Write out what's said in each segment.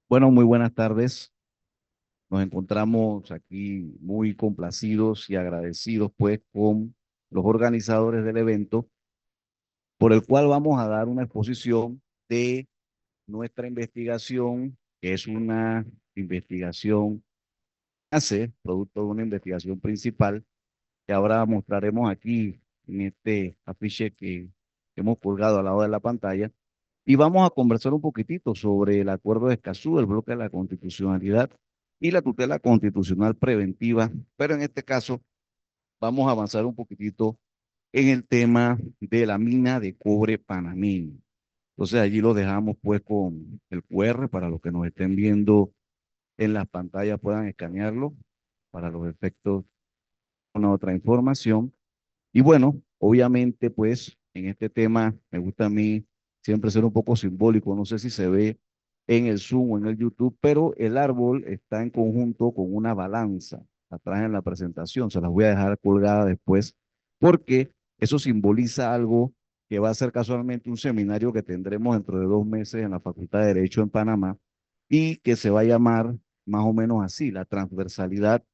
Bueno, muy buenas tardes. Nos encontramos aquí muy complacidos y agradecidos pues con los organizadores del evento por el cual vamos a dar una exposición de nuestra investigación, que es una investigación producto de una investigación principal que ahora mostraremos aquí en este afiche que hemos colgado al lado de la pantalla. Y vamos a conversar un poquitito sobre el acuerdo de Escazú, el bloque de la constitucionalidad y la tutela constitucional preventiva, pero en este caso vamos a avanzar un poquitito en el tema de la mina de cobre panameño. Entonces allí lo dejamos pues con el QR para los que nos estén viendo en las pantallas puedan escanearlo para los efectos de una otra información. Y bueno, obviamente, pues en este tema me gusta a mí siempre ser un poco simbólico. No sé si se ve en el Zoom o en el YouTube, pero el árbol está en conjunto con una balanza atrás en la presentación. Se las voy a dejar colgada después porque eso simboliza algo que va a ser casualmente un seminario que tendremos dentro de 2 meses en la Facultad de Derecho en Panamá y que se va a llamar más o menos así, la transversalidad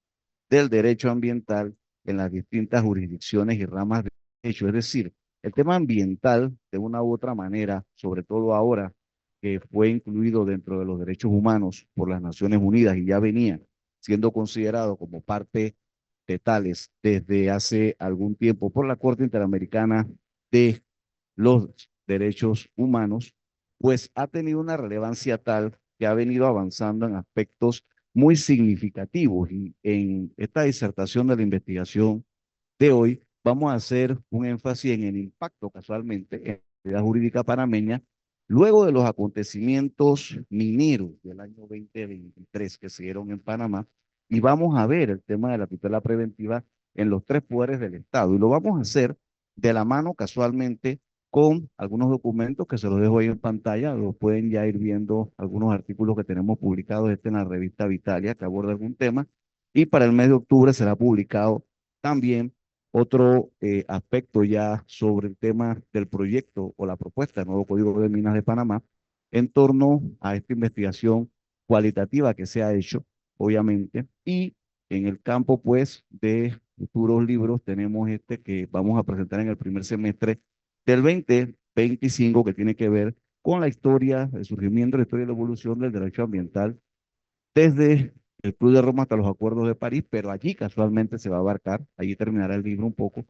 del derecho ambiental en las distintas jurisdicciones y ramas de derecho. Es decir, el tema ambiental, de una u otra manera, sobre todo ahora que fue incluido dentro de los derechos humanos por las Naciones Unidas y ya venía siendo considerado como parte de tales desde hace algún tiempo por la Corte Interamericana de los Derechos Humanos, pues ha tenido una relevancia tal que ha venido avanzando en aspectos muy significativos. Y en esta disertación de la investigación de hoy vamos a hacer un énfasis en el impacto casualmente en la realidad jurídica panameña luego de los acontecimientos mineros del año 2023 que se dieron en Panamá y vamos a ver el tema de la tutela preventiva en los tres poderes del Estado y lo vamos a hacer de la mano casualmente con algunos documentos que se los dejo ahí en pantalla, lo pueden ya ir viendo algunos artículos que tenemos publicados en la revista Vitalia que aborda algún tema y para el mes de octubre será publicado también otro aspecto ya sobre el tema del proyecto o la propuesta del nuevo Código de Minas de Panamá en torno a esta investigación cualitativa que se ha hecho, obviamente, y en el campo, pues, de futuros libros tenemos este que vamos a presentar en el primer semestre del 2025 que tiene que ver con la historia, el surgimiento, la historia y la evolución del derecho ambiental desde el Club de Roma hasta los acuerdos de París, pero allí casualmente se va a abarcar, allí terminará el libro un poco,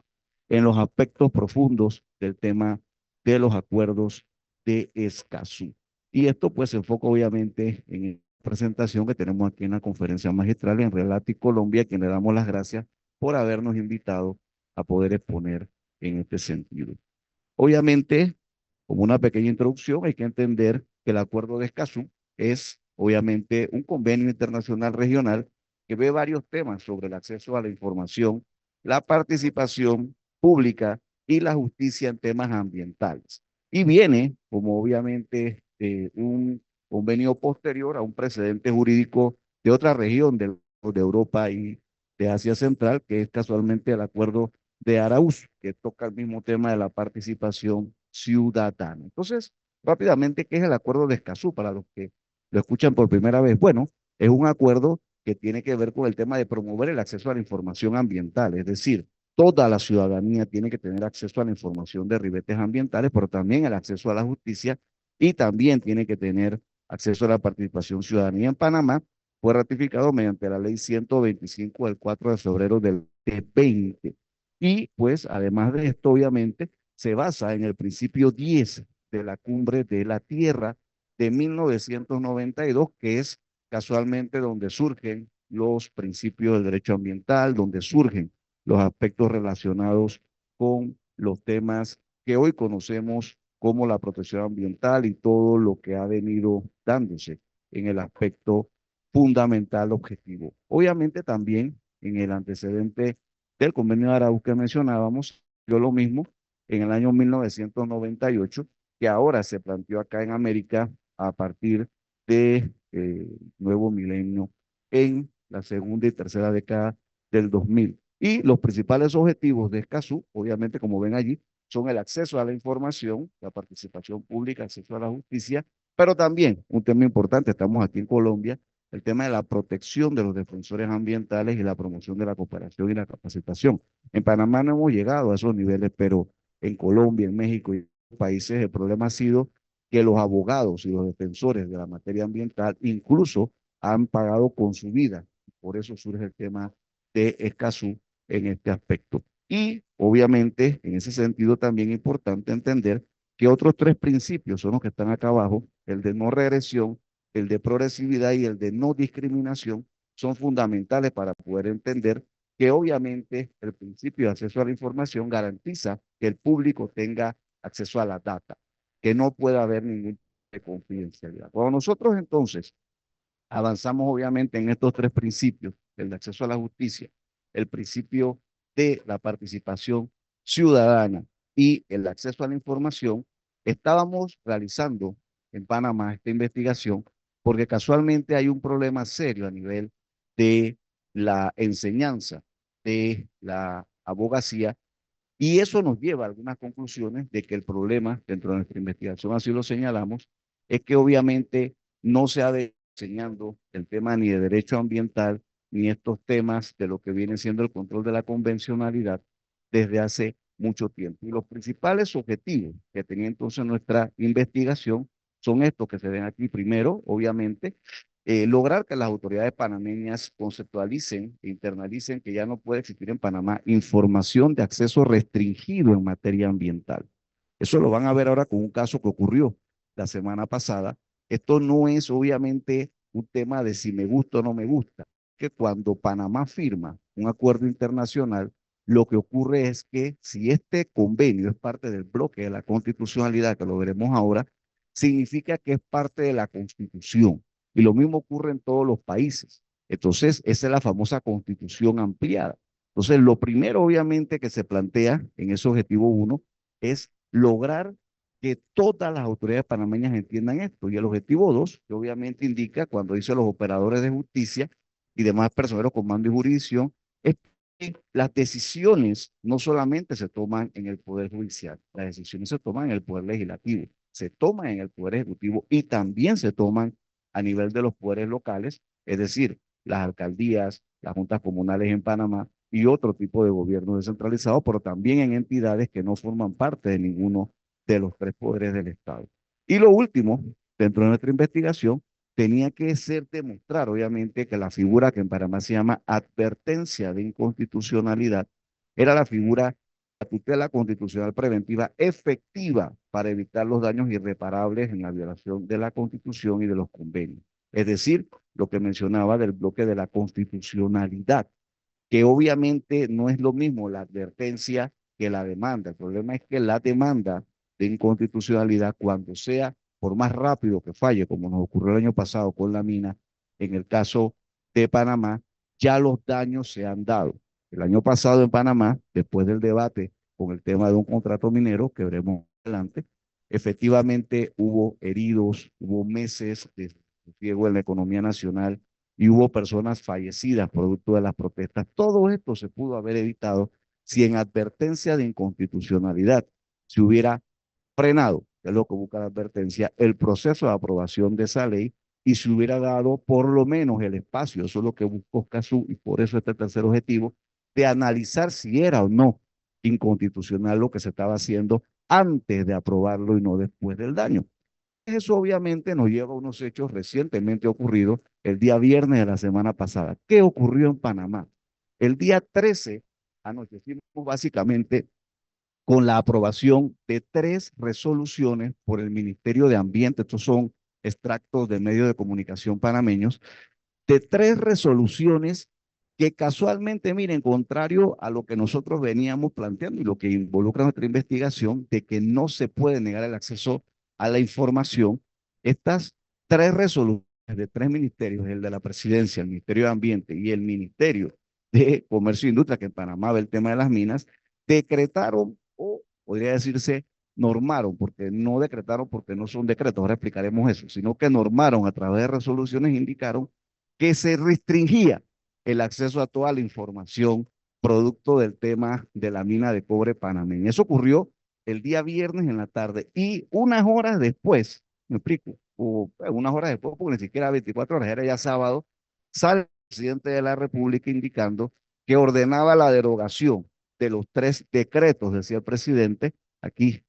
en los aspectos profundos del tema de los acuerdos de Escazú. Y esto pues se enfoca obviamente en la presentación que tenemos aquí en la conferencia magistral en Relati Colombia, a quien le damos las gracias por habernos invitado a poder exponer en este sentido. Obviamente, como una pequeña introducción, hay que entender que el Acuerdo de Escazú es obviamente un convenio internacional regional que ve varios temas sobre el acceso a la información, la participación pública y la justicia en temas ambientales. Y viene, como obviamente, un convenio posterior a un precedente jurídico de otra región de Europa y de Asia Central, que es casualmente el Acuerdo de Arauz, que toca el mismo tema de la participación ciudadana. Entonces, rápidamente, ¿qué es el acuerdo de Escazú para los que lo escuchan por primera vez? Bueno, es un acuerdo que tiene que ver con el tema de promover el acceso a la información ambiental, es decir, toda la ciudadanía tiene que tener acceso a la información de ribetes ambientales, pero también el acceso a la justicia y también tiene que tener acceso a la participación ciudadanía en Panamá. Fue ratificado mediante la ley 125 del 4 de febrero del 2020. Y pues además de esto, obviamente, se basa en el principio 10 de la Cumbre de la Tierra de 1992, que es casualmente donde surgen los principios del derecho ambiental, donde surgen los aspectos relacionados con los temas que hoy conocemos como la protección ambiental y todo lo que ha venido dándose en el aspecto fundamental objetivo. Obviamente también en el antecedente del convenio de Arauz que mencionábamos, yo lo mismo en el año 1998, que ahora se planteó acá en América a partir de nuevo milenio en la segunda y tercera década del 2000. Y los principales objetivos de Escazú, obviamente, como ven allí, son el acceso a la información, la participación pública, acceso a la justicia Pero también un tema importante, estamos aquí en Colombia, el tema de la protección de los defensores ambientales y la promoción de la cooperación y la capacitación. En Panamá no hemos llegado a esos niveles, pero en Colombia, en México y en otros países el problema ha sido que los abogados y los defensores de la materia ambiental incluso han pagado con su vida. Por eso surge el tema de Escazú en este aspecto. Y obviamente, en ese sentido, también es importante entender que otros tres principios son los que están acá abajo, el de no regresión, el de progresividad y el de no discriminación, son fundamentales para poder entender que obviamente el principio de acceso a la información garantiza que el público tenga acceso a la data, que no pueda haber ningún tipo de confidencialidad. Cuando nosotros entonces avanzamos obviamente en estos tres principios, el de acceso a la justicia, el principio de la participación ciudadana y el acceso a la información. Estábamos realizando en Panamá esta investigación porque casualmente hay un problema serio a nivel de la enseñanza de la abogacía y eso nos lleva a algunas conclusiones de que el problema dentro de nuestra investigación, así lo señalamos, es que obviamente no se ha enseñando el tema ni de derecho ambiental, ni estos temas de lo que viene siendo el control de la convencionalidad desde hace mucho tiempo. Y los principales objetivos que tenía entonces nuestra investigación son estos que se ven aquí. Primero, obviamente, lograr que las autoridades panameñas conceptualicen e internalicen que ya no puede existir en Panamá información de acceso restringido en materia ambiental. Eso lo van a ver ahora con un caso que ocurrió la semana pasada. Esto no es obviamente un tema de si me gusta o no me gusta, que cuando Panamá firma un acuerdo internacional, lo que ocurre es que si este convenio es parte del bloque de la constitucionalidad, que lo veremos ahora, significa que es parte de la Constitución. Y lo mismo ocurre en todos los países. Entonces, esa es la famosa Constitución ampliada. Entonces, lo primero, obviamente, que se plantea en ese objetivo 1 es lograr que todas las autoridades panameñas entiendan esto. Y el objetivo 2, que obviamente indica cuando dice los operadores de justicia y demás personeros con mando y jurisdicción, es que las decisiones no solamente se toman en el Poder Judicial, las decisiones se toman en el Poder Legislativo, se toman en el Poder Ejecutivo y también se toman a nivel de los poderes locales, es decir, las alcaldías, las juntas comunales en Panamá y otro tipo de gobierno descentralizado, pero también en entidades que no forman parte de ninguno de los tres poderes del Estado. Y lo último, dentro de nuestra investigación, tenía que ser demostrar, obviamente, que la figura que en Panamá se llama advertencia de inconstitucionalidad era la figura de tutela constitucional preventiva efectiva para evitar los daños irreparables en la violación de la Constitución y de los convenios. Es decir, lo que mencionaba del bloque de la constitucionalidad, que obviamente no es lo mismo la advertencia que la demanda. El problema es que la demanda de inconstitucionalidad, cuando sea, por más rápido que falle, como nos ocurrió el año pasado con la mina, en el caso de Panamá, ya los daños se han dado. El año pasado en Panamá, después del debate con el tema de un contrato minero, que veremos adelante, efectivamente hubo heridos, hubo meses de riesgo en la economía nacional y hubo personas fallecidas producto de las protestas. Todo esto se pudo haber evitado si en advertencia de inconstitucionalidad se hubiera frenado, que es lo que busca la advertencia, el proceso de aprobación de esa ley y se hubiera dado por lo menos el espacio, eso es lo que buscó Escazú y por eso este tercer objetivo, de analizar si era o no inconstitucional lo que se estaba haciendo antes de aprobarlo y no después del daño. Eso obviamente nos lleva a unos hechos recientemente ocurridos el día viernes de la semana pasada. ¿Qué ocurrió en Panamá? El día 13 anochecimos básicamente con la aprobación de tres resoluciones por el Ministerio de Ambiente. Estos son extractos de medios de comunicación panameños, de tres resoluciones que casualmente, miren, contrario a lo que nosotros veníamos planteando y lo que involucra nuestra investigación, de que no se puede negar el acceso a la información, estas tres resoluciones de tres ministerios, el de la Presidencia, el Ministerio de Ambiente y el Ministerio de Comercio e Industria, que en Panamá ve el tema de las minas, decretaron, o podría decirse, normaron, porque no decretaron porque no son decretos, ahora explicaremos eso, sino que normaron a través de resoluciones, indicaron que se restringía el acceso a toda la información producto del tema de la mina de cobre panameña. Eso ocurrió el día viernes en la tarde y unas horas después, me explico, o unas horas después, porque ni siquiera 24 horas, era ya sábado, sale el presidente de la República indicando que ordenaba la derogación de los 3 decretos, decía el presidente, aquí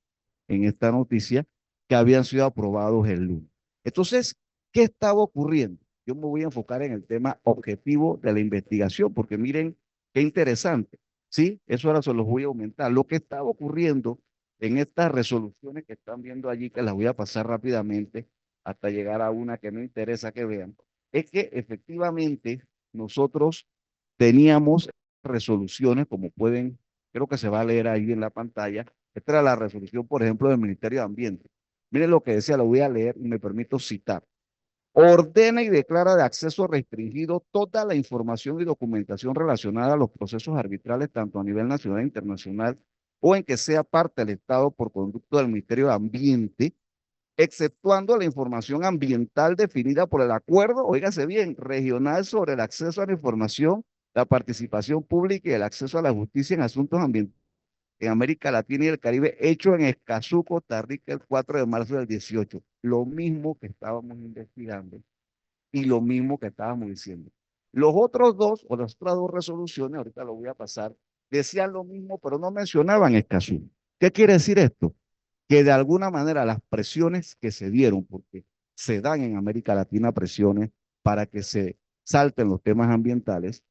en esta noticia, que habían sido aprobados el lunes. Entonces, ¿qué estaba ocurriendo? Yo me voy a enfocar en el tema objetivo de la investigación, porque miren qué interesante, ¿sí? Eso ahora se los voy a aumentar. Lo que estaba ocurriendo en estas resoluciones que están viendo allí, que las voy a pasar rápidamente hasta llegar a una que me interesa que vean, es que efectivamente nosotros teníamos resoluciones, como pueden, creo que se va a leer ahí en la pantalla. Esta era la resolución, por ejemplo, del Ministerio de Ambiente. Miren lo que decía, lo voy a leer y me permito citar. Ordena y declara de acceso restringido toda la información y documentación relacionada a los procesos arbitrales, tanto a nivel nacional e internacional, o en que sea parte del Estado por conducto del Ministerio de Ambiente, exceptuando la información ambiental definida por el acuerdo, óigase bien, regional sobre el acceso a la información, la participación pública y el acceso a la justicia en asuntos ambientales en América Latina y el Caribe, hecho en Escazú, Costa Rica, el 4 de marzo del 18. Lo mismo que estábamos investigando y lo mismo que estábamos diciendo. Los otros dos, o las otras dos resoluciones, ahorita lo voy a pasar, decían lo mismo, pero no mencionaban Escazú. ¿Qué quiere decir esto? Que de alguna manera las presiones que se dieron, porque se dan en América Latina presiones para que se salten los temas ambientales,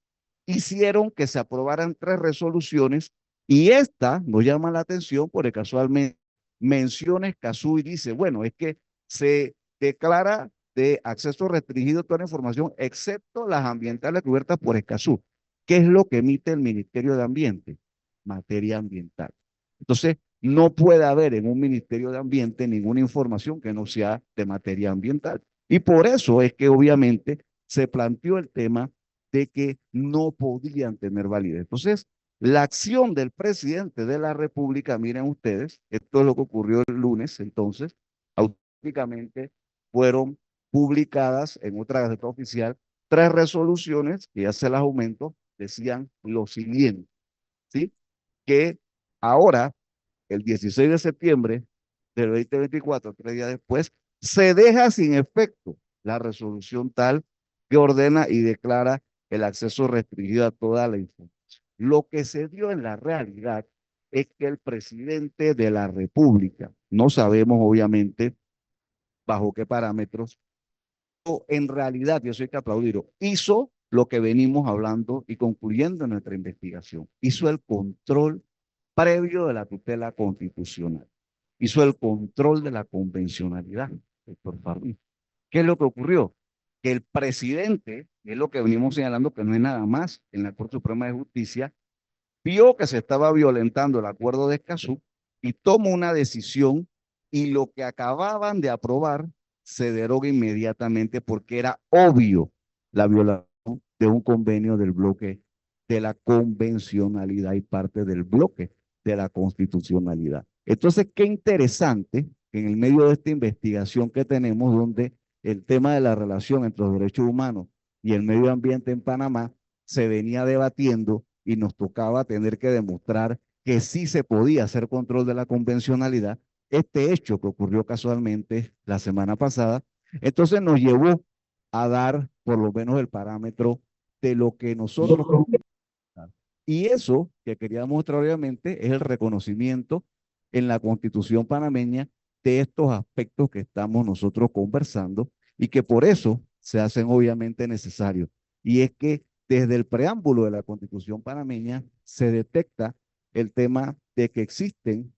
hicieron que se aprobaran 3 resoluciones y esta nos llama la atención porque casualmente menciona Escazú y dice, bueno, es que se declara de acceso restringido toda la información excepto las ambientales cubiertas por Escazú. ¿Qué es lo que emite el Ministerio de Ambiente? Materia ambiental. Entonces, no puede haber en un Ministerio de Ambiente ninguna información que no sea de materia ambiental. Y por eso es que obviamente se planteó el tema de que no podían tener validez. Entonces, la acción del presidente de la República, miren ustedes, esto es lo que ocurrió el lunes, entonces, automáticamente fueron publicadas en otra gaceta oficial 3 resoluciones, que ya se las aumento, decían lo siguiente, ¿sí? Que ahora, el 16 de septiembre del 2024, 3 días después, se deja sin efecto la resolución tal que ordena y declara el acceso restringido a toda la información. Lo que se dio en la realidad es que el presidente de la República, no sabemos obviamente bajo qué parámetros, o en realidad, yo soy que aplaudirlo, hizo lo que venimos hablando y concluyendo en nuestra investigación. Hizo el control previo de la tutela constitucional. Hizo el control de la convencionalidad, doctor Farley. ¿Qué es lo que ocurrió? Que el presidente, que es lo que venimos señalando que no es nada más en la Corte Suprema de Justicia, vio que se estaba violentando el acuerdo de Escazú y tomó una decisión y lo que acababan de aprobar se deroga inmediatamente porque era obvio la violación de un convenio del bloque de la convencionalidad y parte del bloque de la constitucionalidad. Entonces, qué interesante que en el medio de esta investigación que tenemos, donde el tema de la relación entre los derechos humanos y el medio ambiente en Panamá se venía debatiendo y nos tocaba tener que demostrar que sí se podía hacer control de la convencionalidad, este hecho que ocurrió casualmente la semana pasada, entonces nos llevó a dar por lo menos el parámetro de lo que nosotros... Y eso que quería mostrar obviamente es el reconocimiento en la Constitución panameña de estos aspectos que estamos nosotros conversando y que por eso se hacen obviamente necesarios. Y es que desde el preámbulo de la Constitución panameña se detecta el tema de que existen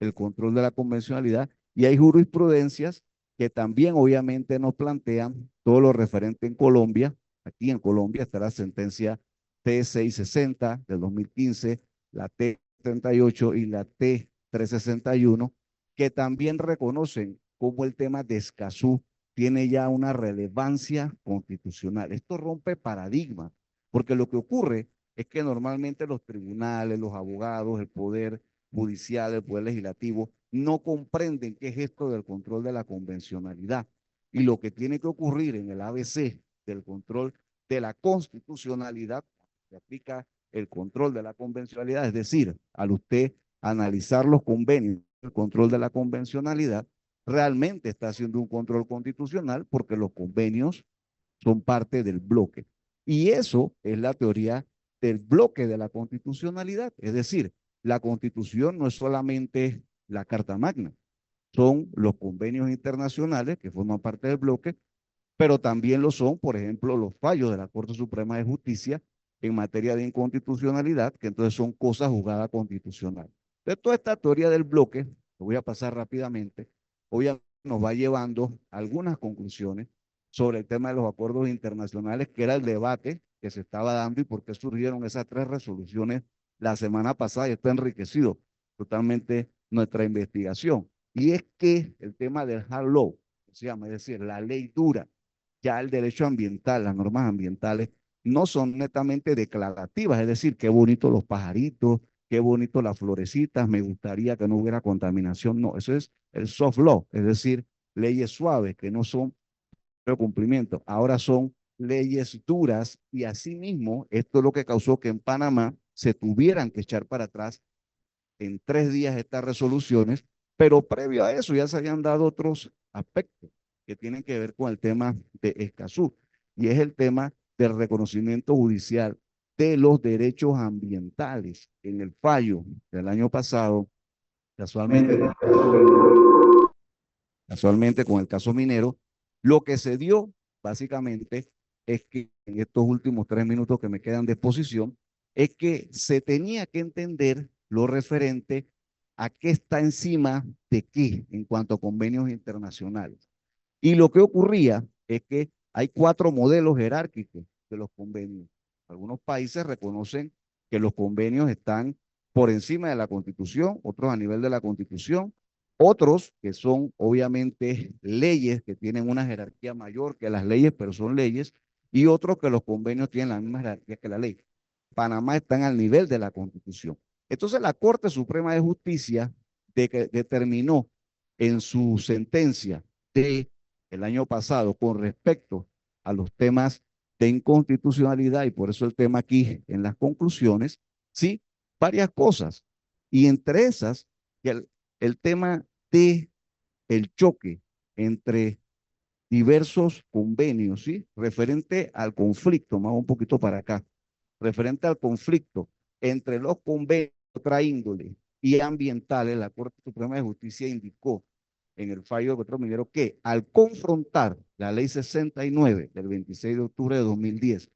el control de la convencionalidad y hay jurisprudencias que también obviamente nos plantean todo lo referente en Colombia. Aquí en Colombia está la sentencia T660 del 2015, la T38 y la T361, que también reconocen cómo el tema de Escazú tiene ya una relevancia constitucional. Esto rompe paradigmas, porque lo que ocurre es que normalmente los tribunales, los abogados, el poder judicial, el poder legislativo, no comprenden qué es esto del control de la convencionalidad. Y lo que tiene que ocurrir en el ABC del control de la constitucionalidad, se aplica el control de la convencionalidad, es decir, al usted analizar los convenios, el control de la convencionalidad, realmente está haciendo un control constitucional porque los convenios son parte del bloque. Y eso es la teoría del bloque de la constitucionalidad. Es decir, la constitución no es solamente la Carta Magna, son los convenios internacionales que forman parte del bloque, pero también lo son, por ejemplo, los fallos de la Corte Suprema de Justicia en materia de inconstitucionalidad, que entonces son cosas juzgadas constitucional. De toda esta teoría del bloque, lo voy a pasar rápidamente, hoy nos va llevando a algunas conclusiones sobre el tema de los acuerdos internacionales, que era el debate que se estaba dando y por qué surgieron esas tres resoluciones la semana pasada, y esto ha enriquecido totalmente nuestra investigación. Y es que el tema del hard law, se llama, es decir, la ley dura, ya el derecho ambiental, las normas ambientales, no son netamente declarativas, es decir, qué bonito los pajaritos, qué bonito las florecitas, me gustaría que no hubiera contaminación. No, eso es el soft law, es decir, leyes suaves que no son de cumplimiento, ahora son leyes duras y asimismo esto es lo que causó que en Panamá se tuvieran que echar para atrás en 3 días estas resoluciones, pero previo a eso ya se habían dado otros aspectos que tienen que ver con el tema de Escazú, y es el tema del reconocimiento judicial de los derechos ambientales. En el fallo del año pasado, casualmente, casualmente con el caso minero, lo que se dio básicamente es que en estos últimos 3 minutos que me quedan de exposición, es que se tenía que entender lo referente a qué está encima de qué en cuanto a convenios internacionales. Y lo que ocurría es que hay 4 modelos jerárquicos de los convenios. Algunos países reconocen que los convenios están por encima de la Constitución, otros a nivel de la Constitución, otros que son obviamente leyes que tienen una jerarquía mayor que las leyes, pero son leyes, y otros que los convenios tienen la misma jerarquía que la ley. Panamá está al nivel de la Constitución. Entonces la Corte Suprema de Justicia determinó en su sentencia de el año pasado con respecto a los temas de inconstitucionalidad, y por eso el tema aquí en las conclusiones, sí, varias cosas. Y entre esas, el tema de el choque entre diversos convenios, ¿sí? Referente al conflicto, más un poquito para acá, referente al conflicto entre los convenios de otra índole y ambientales, la Corte Suprema de Justicia indicó en el fallo de Petro Minero que al confrontar la ley 69 del 26 de octubre de 2010,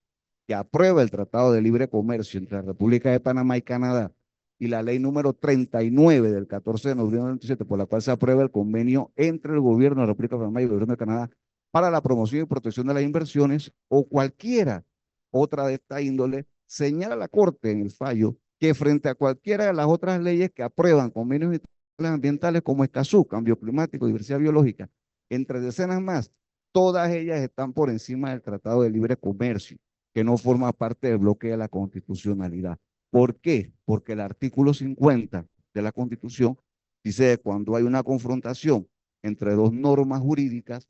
que aprueba el Tratado de Libre Comercio entre la República de Panamá y Canadá, y la ley número 39 del 14 de noviembre del 97, por la cual se aprueba el convenio entre el gobierno de la República de Panamá y el gobierno de Canadá para la promoción y protección de las inversiones, o cualquiera otra de esta índole, señala la Corte en el fallo que frente a cualquiera de las otras leyes que aprueban convenios ambientales como Escazú, cambio climático, diversidad biológica, entre decenas más, todas ellas están por encima del Tratado de Libre Comercio, que no forma parte del bloque de la constitucionalidad. ¿Por qué? Porque el artículo 50 de la Constitución dice que cuando hay una confrontación entre dos normas jurídicas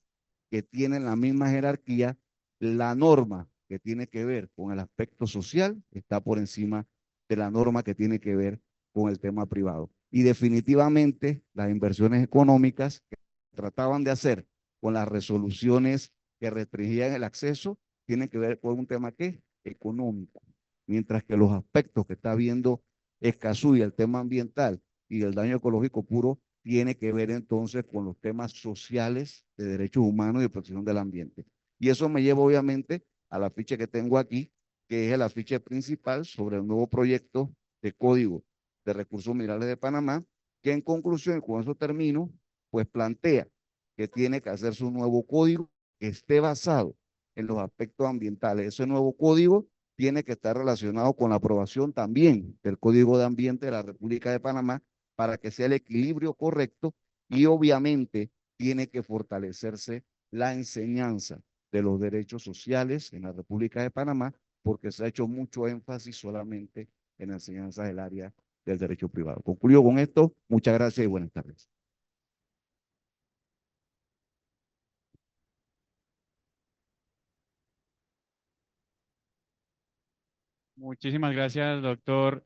que tienen la misma jerarquía, la norma que tiene que ver con el aspecto social está por encima de la norma que tiene que ver con el tema privado. Y definitivamente las inversiones económicas que trataban de hacer con las resoluciones que restringían el acceso tienen que ver con un tema que económico, mientras que los aspectos que está viendo Escazú y el tema ambiental y el daño ecológico puro tiene que ver entonces con los temas sociales de derechos humanos y de protección del ambiente. Y eso me lleva obviamente a la ficha que tengo aquí, que es el afiche principal sobre el nuevo proyecto de Código de Recursos Minerales de Panamá, que en conclusión, y con eso termino, pues plantea que tiene que hacerse un nuevo código que esté basado en los aspectos ambientales. Ese nuevo código tiene que estar relacionado con la aprobación también del Código de Ambiente de la República de Panamá para que sea el equilibrio correcto, y obviamente tiene que fortalecerse la enseñanza de los derechos sociales en la República de Panamá, porque se ha hecho mucho énfasis solamente en la enseñanza del área del derecho privado. Concluyo con esto. Muchas gracias y buenas tardes. Muchísimas gracias, doctor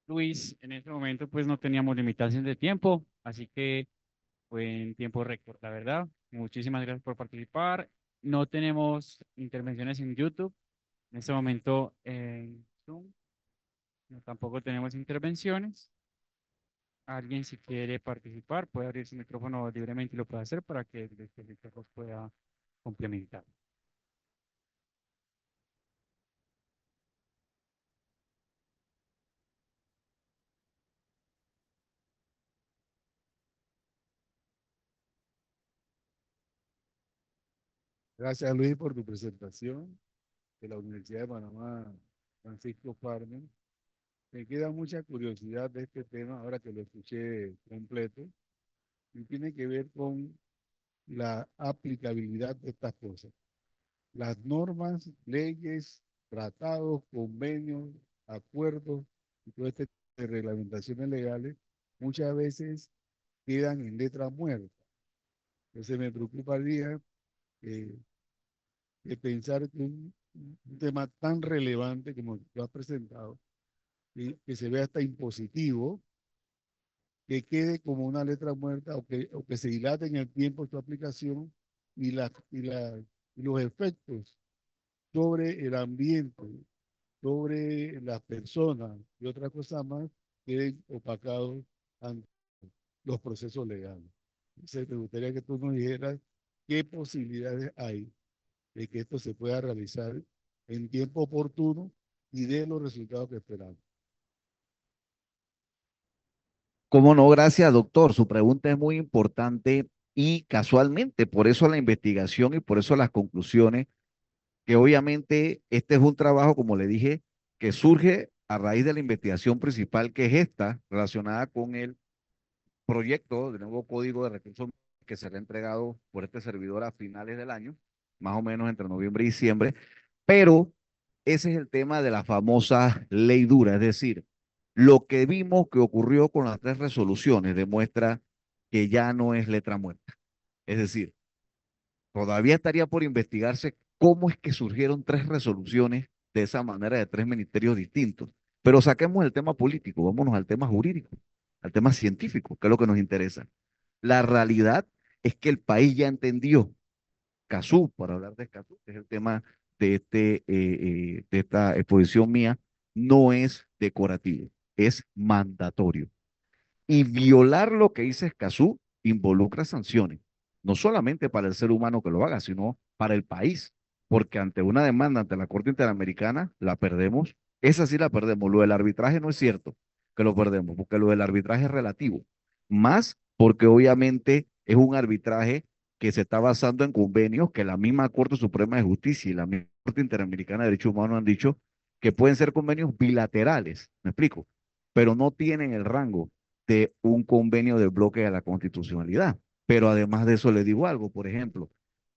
Luis. En este momento pues no teníamos limitación de tiempo, así que fue en tiempo récord, la verdad. Muchísimas gracias por participar. No tenemos intervenciones en YouTube. En este momento en Zoom no, tampoco tenemos intervenciones. Alguien si quiere participar puede abrir su micrófono libremente y lo puede hacer para que el especialista los pueda complementar. Gracias, Luis, por tu presentación de la Universidad de Panamá, Francisco Farmen. Me queda mucha curiosidad de este tema ahora que lo escuché completo y tiene que ver con la aplicabilidad de estas cosas. Las normas, leyes, tratados, convenios, acuerdos y todo este tipo de reglamentaciones legales muchas veces quedan en letra muerta. Entonces me preocuparía eh, de pensar que un tema tan relevante como lo has presentado, que se vea hasta impositivo, que quede como una letra muerta o que se dilate en el tiempo su aplicación y, y los efectos sobre el ambiente, sobre las personas y otra cosa más queden opacados ante los procesos legales. Entonces, me gustaría que tú nos dijeras qué posibilidades hay de que esto se pueda realizar en tiempo oportuno y de los resultados que esperamos. Cómo no, gracias, doctor. Su pregunta es muy importante y casualmente, por eso la investigación y por eso las conclusiones, que obviamente este es un trabajo, como le dije, que surge a raíz de la investigación principal, que es esta, relacionada con el proyecto de nuevo código de recursos que será entregado por este servidor a finales del año, más o menos entre noviembre y diciembre, pero ese es el tema de la famosa ley dura, es decir, lo que vimos que ocurrió con las tres resoluciones demuestra que ya no es letra muerta. Es decir, todavía estaría por investigarse cómo es que surgieron tres resoluciones de esa manera de tres ministerios distintos. Pero saquemos el tema político, vámonos al tema jurídico, al tema científico, que es lo que nos interesa. La realidad es que el país ya entendió, Cazú, para hablar de Cazú, que es el tema de esta exposición mía, no es decorativo, es mandatorio. Y violar lo que dice Escazú involucra sanciones, no solamente para el ser humano que lo haga, sino para el país, porque ante una demanda ante la Corte Interamericana la perdemos, esa sí la perdemos. Lo del arbitraje no es cierto que lo perdemos, porque lo del arbitraje es relativo, más porque obviamente es un arbitraje que se está basando en convenios que la misma Corte Suprema de Justicia y la misma Corte Interamericana de Derechos Humanos han dicho que pueden ser convenios bilaterales, ¿me explico? Pero no tienen el rango de un convenio del bloque de la constitucionalidad. Pero además de eso, le digo algo, por ejemplo,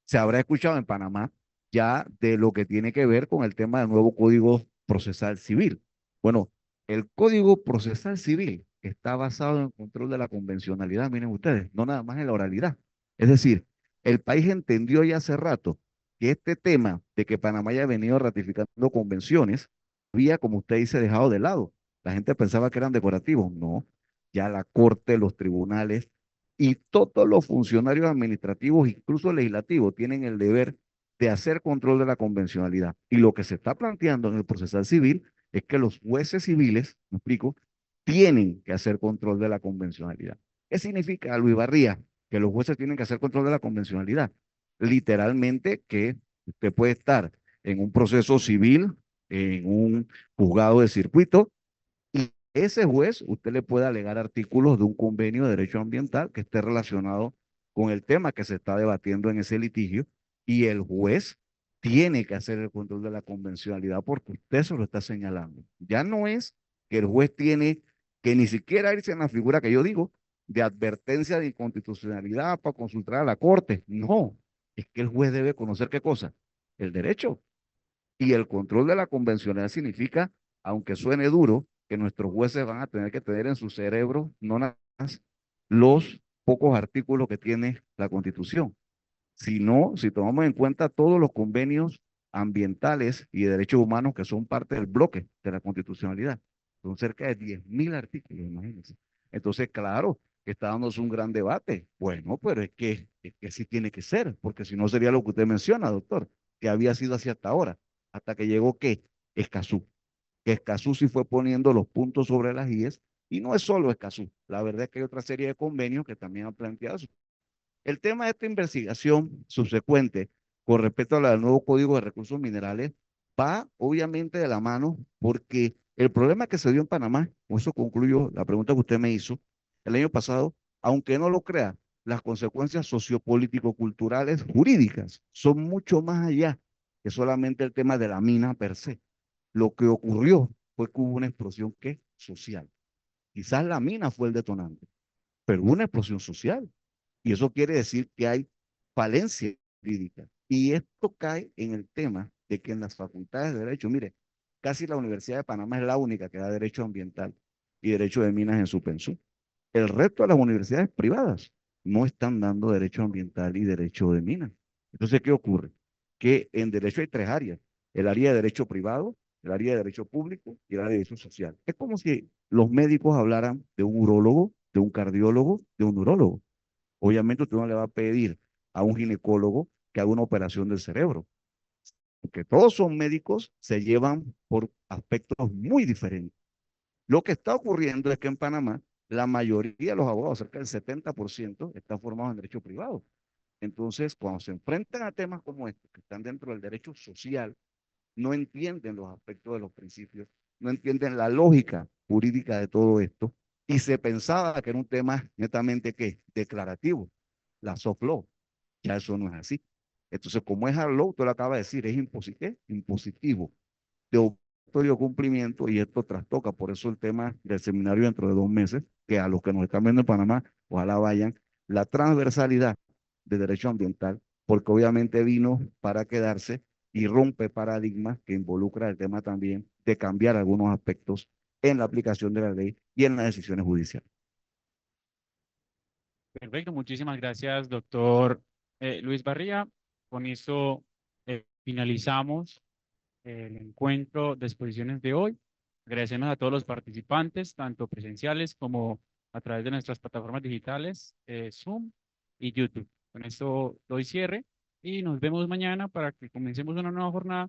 se habrá escuchado en Panamá ya de lo que tiene que ver con el tema del nuevo Código Procesal Civil. Bueno, el Código Procesal Civil está basado en el control de la convencionalidad, miren ustedes, no nada más en la oralidad. Es decir, el país entendió ya hace rato que este tema de que Panamá haya venido ratificando convenciones había, como usted dice, dejado de lado. La gente pensaba que eran decorativos. No, ya la Corte, los tribunales y todos los funcionarios administrativos, incluso legislativos, tienen el deber de hacer control de la convencionalidad. Y lo que se está planteando en el procesal civil es que los jueces civiles, me explico, tienen que hacer control de la convencionalidad. ¿Qué significa, Luis Barría? Que los jueces tienen que hacer control de la convencionalidad. Literalmente que usted puede estar en un proceso civil, en un juzgado de circuito, y ese juez, usted le puede alegar artículos de un convenio de derecho ambiental que esté relacionado con el tema que se está debatiendo en ese litigio, y el juez tiene que hacer el control de la convencionalidad porque usted se lo está señalando. Ya no es que el juez tiene que ni siquiera irse en la figura que yo digo de advertencia de inconstitucionalidad para consultar a la corte. No, es que el juez debe conocer qué cosa, el derecho. Y el control de la convencionalidad significa, aunque suene duro, que nuestros jueces van a tener que tener en su cerebro no nada más los pocos artículos que tiene la Constitución, sino si tomamos en cuenta todos los convenios ambientales y de derechos humanos que son parte del bloque de la constitucionalidad. Son cerca de 10.000 artículos, imagínense. Entonces, claro, que está dándose un gran debate. Bueno, pero es que sí tiene que ser, porque si no sería lo que usted menciona, doctor, que había sido así hasta ahora, hasta que llegó ¿qué? Escazú. Que Escazú sí fue poniendo los puntos sobre las IES, y no es solo Escazú, la verdad es que hay otra serie de convenios que también han planteado eso. El tema de esta investigación subsecuente con respecto al nuevo Código de Recursos Minerales va obviamente de la mano porque el problema que se dio en Panamá, con eso concluyo la pregunta que usted me hizo el año pasado, aunque no lo crea, las consecuencias sociopolítico-culturales jurídicas son mucho más allá que solamente el tema de la mina per se. Lo que ocurrió fue que hubo una explosión que social. Quizás la mina fue el detonante, pero hubo una explosión social. Y eso quiere decir que hay falencia jurídica. Y esto cae en el tema de que en las facultades de Derecho, mire, casi la Universidad de Panamá es la única que da Derecho Ambiental y Derecho de Minas en su pensum. El resto de las universidades privadas no están dando Derecho Ambiental y Derecho de Minas. Entonces, ¿qué ocurre? Que en Derecho hay tres áreas: el área de Derecho privado, el área de Derecho público y el área de Derecho social. Es como si los médicos hablaran de un urólogo, de un cardiólogo, de un neurólogo. Obviamente usted no le va a pedir a un ginecólogo que haga una operación del cerebro, porque todos son médicos, se llevan por aspectos muy diferentes. Lo que está ocurriendo es que en Panamá la mayoría de los abogados, cerca del 70%, están formados en derecho privado. Entonces, cuando se enfrentan a temas como estos, que están dentro del derecho social, no entienden los aspectos de los principios, no entienden la lógica jurídica de todo esto, y se pensaba que era un tema netamente ¿qué? Declarativo, la soft law. Ya eso no es así. Entonces, como es hard law, usted lo acaba de decir, es impositivo, de obligatorio cumplimiento, y esto trastoca. Por eso el tema del seminario dentro de 2 meses, que a los que nos están viendo en Panamá, ojalá vayan, la transversalidad de derecho ambiental, porque obviamente vino para quedarse y rompe paradigmas que involucra el tema también de cambiar algunos aspectos en la aplicación de la ley y en las decisiones judiciales. Perfecto, muchísimas gracias, doctor Luis Barría. Con eso finalizamos el encuentro de exposiciones de hoy. Agradecemos a todos los participantes, tanto presenciales como a través de nuestras plataformas digitales, Zoom y YouTube. Con esto doy cierre y nos vemos mañana para que comencemos una nueva jornada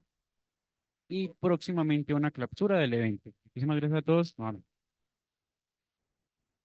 y próximamente una clausura del evento. Muchísimas gracias a todos.